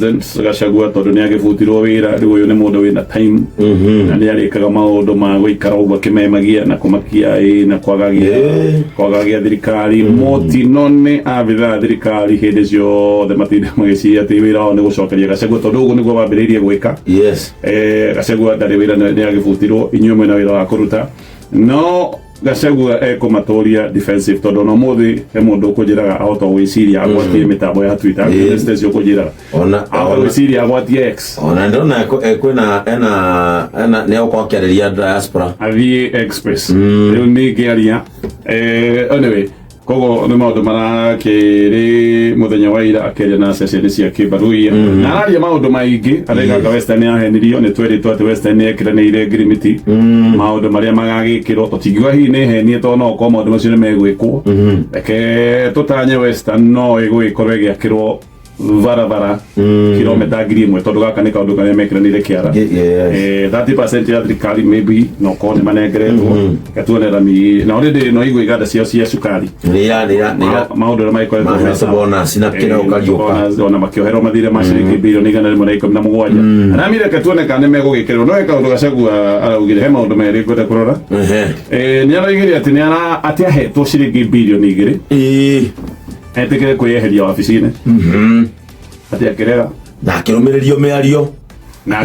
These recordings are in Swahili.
president Gachagua tondu ni agibutirwo wira riu uyu ni mundu wina time na ni arikaga maundu ma guikara uguo akimemagia na kumakia na kwagagia thirikari motino ni abitha thirikari hindi ciothe matinde magiciria ati wira wao ni gucokeria Gachagua tondu uguo niguo wambiriirie gwika Gachagua ndari wira ni agibutirwo inyuĩ mwina wira wa kuruta no Gachagua kumatoria defensive tondu no muthi he mundu ukujiraga ahota gwiciria agwatie mitambo ya Twitter neste cio kujiraga ona gwiciria agwatie X ona ndona kwina ena ne ukwakiariria diaspora athie express riu ni kiaria anyway kogo ni maundu marakiri muthenya wa ira akeria na session cia kibaruia na araria maundu maingi arega Western ahenirio ni tweritwo ati Western ekiranire grimiti maundu maria magagikirwo tutingiwa hi ni henie to no ko maundu macio ni megwikwo eke tutanye Western no igwikorwo giakirwo barabara kilomita ngiri imwe tondu gaka ni kaundu karia mekiranire kiara 30% ya thirikari maybe no ko ni manengeretwo gatuonera mi na already no igwe iganda cio cia cukari maundu na maikoretwo mabona sinapkira ukariuka ona makioherwo mathire ma ciringi bilioni 117 na mire katuone kana megugikirwo no kaundu Gachagua araugire he maundu meri ngwenda kurora ni araugire ati ni ati ahetwo ciringi bilioni 2 etikire kuyeheria wabici-inĩ ati akirega na akirumiririo miario na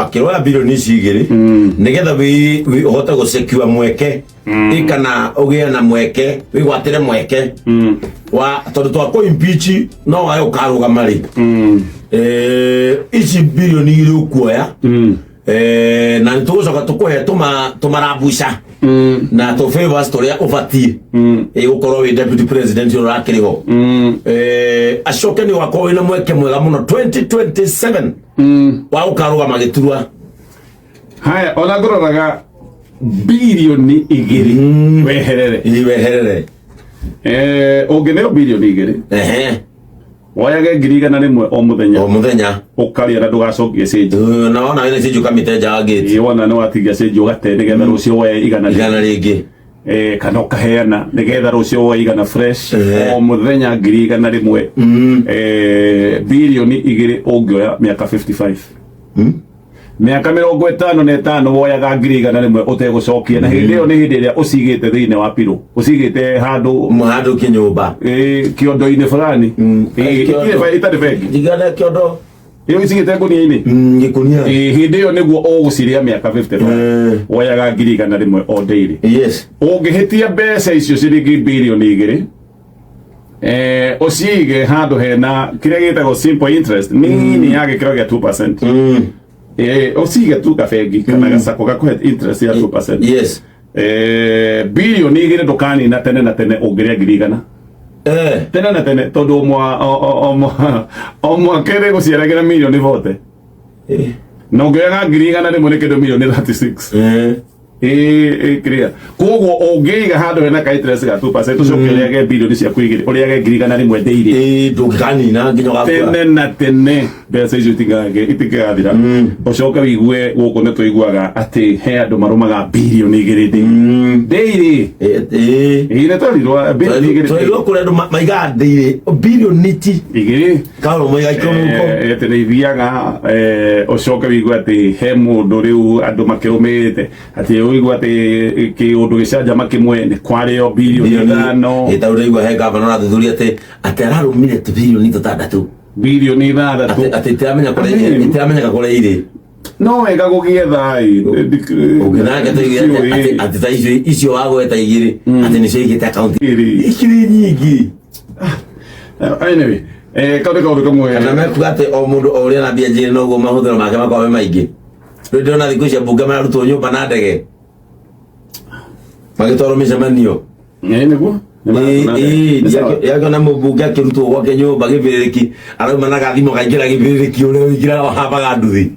akiroya bilioni ici igiri nigetha wi uhota gucekua mweke ikana ugie na mweke wigwatire mweke wa tondu twa ku impeach no wayo ukarugama ri ici bilioni igiri ukuoya na nitugucoka tukuhe tumarabuca na to favor story ya ufatie gukorwo wi deputy president urakiriho acoke ni wako wina mweke mwega muno 2027 wa ukaruga magiturwa haya ona ngororaga bilioni igiri weherere ungineo bilioni igiri wayage ngiri igana rimwe o muthenya ukaria na ndugacokie cenji naona wina cenji ukamiteja gate wona no atigia cenji ugate nigetha rucio woe igana ringi kana ukaheana nigetha rucio woe igana fresh o muthenya ngiri igana rimwe bilioni igiri ungioya miaka 55 miaka 55 woyaga ngiri igana rimwe utegucokia na hindi iyo ni hindi iria ucigite thiine wa piro ucigite handu kinyumba kiondo-ini fulani itari bengi igana kiondo iyo icigite ngunia-ini gikunia hindi iyo niguo uguciria miaka 55 woyaga ngiri igana rimwe o daily ungihitia mbeca icio ciringi bilioni igiri ucige handu hena kiria gitagwo simple interest nini ya gikiro gia 2% ucige tu kabengi kana gacako gakuhe interest ya 2% bilioni igiri ndukani na tene ungiria ngiri igana tene na tene tondu omwa kere guciaragira milioni vote no ngioyaga ngiri igana rimwe ni kindu milioni 36 clear koguo ungiiga handu hena ka interest ga 2% ucokereage bilioni cia kuigire uriage ngiri igana rimwe daily ndukani na nginya gakua tene mbeca icio itigathira ucoke wigue guku ni tuiguaga ati he andu marumaga bilioni igiri daily ine twarirwa bilioni igiri twarirwa kuri andu maiga daily bilioni igiri karo maiga ikomuko tene ithiaga ucoke wigue ati he mundu riu andu makiumite ati uigua ati kiundu gicanjama kimwe ni kwario bilioni 5 itaurigwa he gavana na thuthuria ati ararumire tu bilioni 6 bilioni 6 ati tiamenya kore iri no wega gugie thai uginaga ati thai icio wagweta igiri ati ni cigite account ikiri nyingi anyway kaundu kamwe kana mekuga ati o mundu uria na bia njiri no guo mahuthiro make makorwo maingi ndona thikũ cia mbunge mararutwo nyũmba na ndege magĩtwarwo mĩcemanio nĩguo yakona mũmbunge akĩrutwo gwake nyũmba gĩbĩrĩrĩki arauma na gathimo kaingĩra gĩbĩrĩrĩki ũrĩa wĩingĩra hambaga nduthi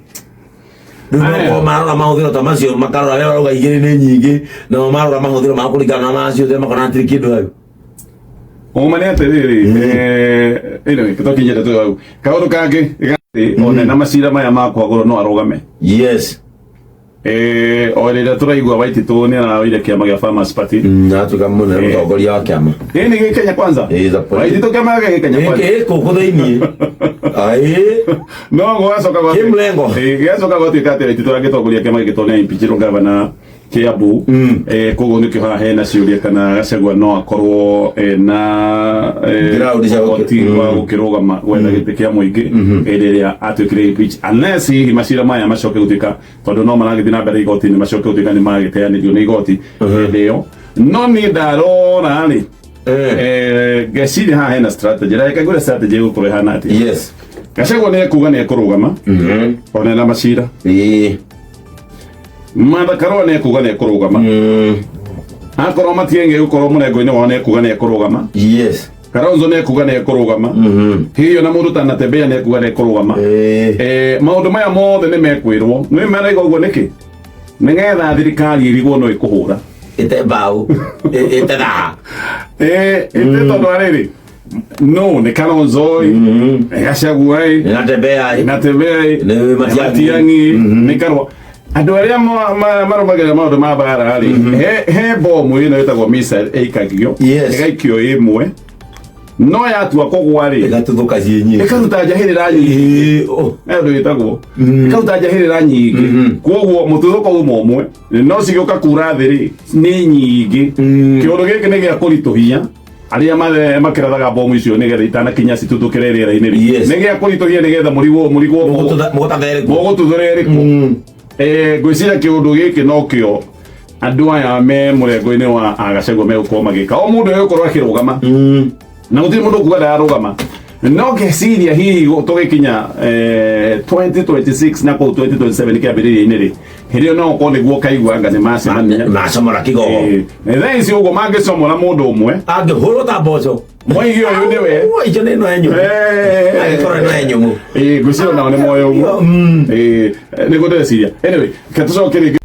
rĩu marora mahũthĩro ta macio makarora rĩrĩa arauga igĩrĩ nĩ nyingĩ nao marora mahũthĩro ma kũringana na macio te makona hatirĩ kĩndũ hau ũma nĩ atĩrĩrĩ anyway tũkinyĩte twĩ hau kaũndũ kangĩ ona na macira maya makwagũrwo no arũgame o rĩrĩa tũraigua Waititu nĩ araoire kĩama gĩa Farmers Party natuĩka mũnene mũtongoria wa kĩama nĩ Kenya Kwanza Waititu kĩama gĩa Kenya Kwanza gĩkũ thĩiniĩ ai no gwacoka gwa Kimlengo gwacoka gwa tikate titũrangĩtongoria kĩama gĩtone impeachment gavana Kiambu koguo nĩkĩo haha hena ciũria kana Gachagua no akorwo na ũhoti wa gũkĩrũgama gwetha gĩtĩ kĩa mũingĩ rĩrĩa atuĩkire impeach unless hihi macira maya macoke gũtuĩka tondũ no maragĩthiĩ na mbere igoti-inĩ macoke gũtuĩka nĩ magĩteanĩrio nĩ igoti hĩndĩ ĩyo no niĩ ndarora rĩ ngeciria haha hena strategy reke ngwĩre strategy ĩgũkorwo ĩhana atĩa yes Gachagua nĩ ekuga nĩ ekũrũgama ona na macira Martha Karua nĩ ekuga nĩ ekũrũgama akorwo Matiang'i gũkorwo mũrengo-inĩ wao nĩ ekuga nĩ ekũrũgama yes Kalonzo nĩ ekuga nĩ ekũrũgama hihi ona mũndũ ta Natembeya nĩ ekuga nĩ ekũrũgama maũndũ maya mothe nĩ mekwĩrwo nĩ maraiga ũguo nĩkĩ nĩgetha thirikari ĩrigwo no ĩkũhũra ĩte mbaũ ĩte thaa ĩte tondũ arĩrĩ no nĩ Kalonzo Gachagua Natembeya Matiang'i nĩ Karua andũ arĩa marũmagĩrĩra maũndũ ma mbara rĩ he bomu ĩno ĩtagwo missile ĩikagio ĩgaikio ĩmwe no yatua kũgwa rĩ ĩgatũthũka ciĩ nyingĩ ĩkaruta njahĩrĩra nyingĩ ũndũ wĩtagwo ĩkaruta njahĩrĩra nyingĩ koguo mũtuthũko ũmwe no cigĩũka kura thĩ rĩ nĩ nyingĩ kĩũndũ gĩkĩ nĩ gĩa kũritũhia arĩa makĩrathaga bomu icio nĩgetha itanakinya citutũkĩre rĩera-inĩ rĩ nĩ gĩa kũritũhia nĩgetha mũrigo mũgũtũthũre rĩkũ ngwĩciria kĩũndũ gĩkĩ no kĩo andũ aya me mũrengo-inĩ wa Gachagua megũkorwo magĩka o mũndũ egũkorwo akĩrũgama na gũtirĩ mũndũ kuga ndararũgama no ngeciria hihi tũgĩkinya 2026 na kũu 2027 kĩambĩrĩria-inĩ rĩ hĩndĩ ĩyo no ũkorwo nĩguo kaigua anga nĩ macemania macamora kĩgogo thaa ici ũguo mangĩcomora mũndũ ũmwe angĩhũrwo ta mboco Mwaigi ũyũ nĩwe icio nĩ ĩno enyũmũ agĩkorwo ĩno enyũmũ ngwĩciria nao nĩ moyo ũguo nĩguo ndĩreciria anyway ke tũcoke rĩngĩ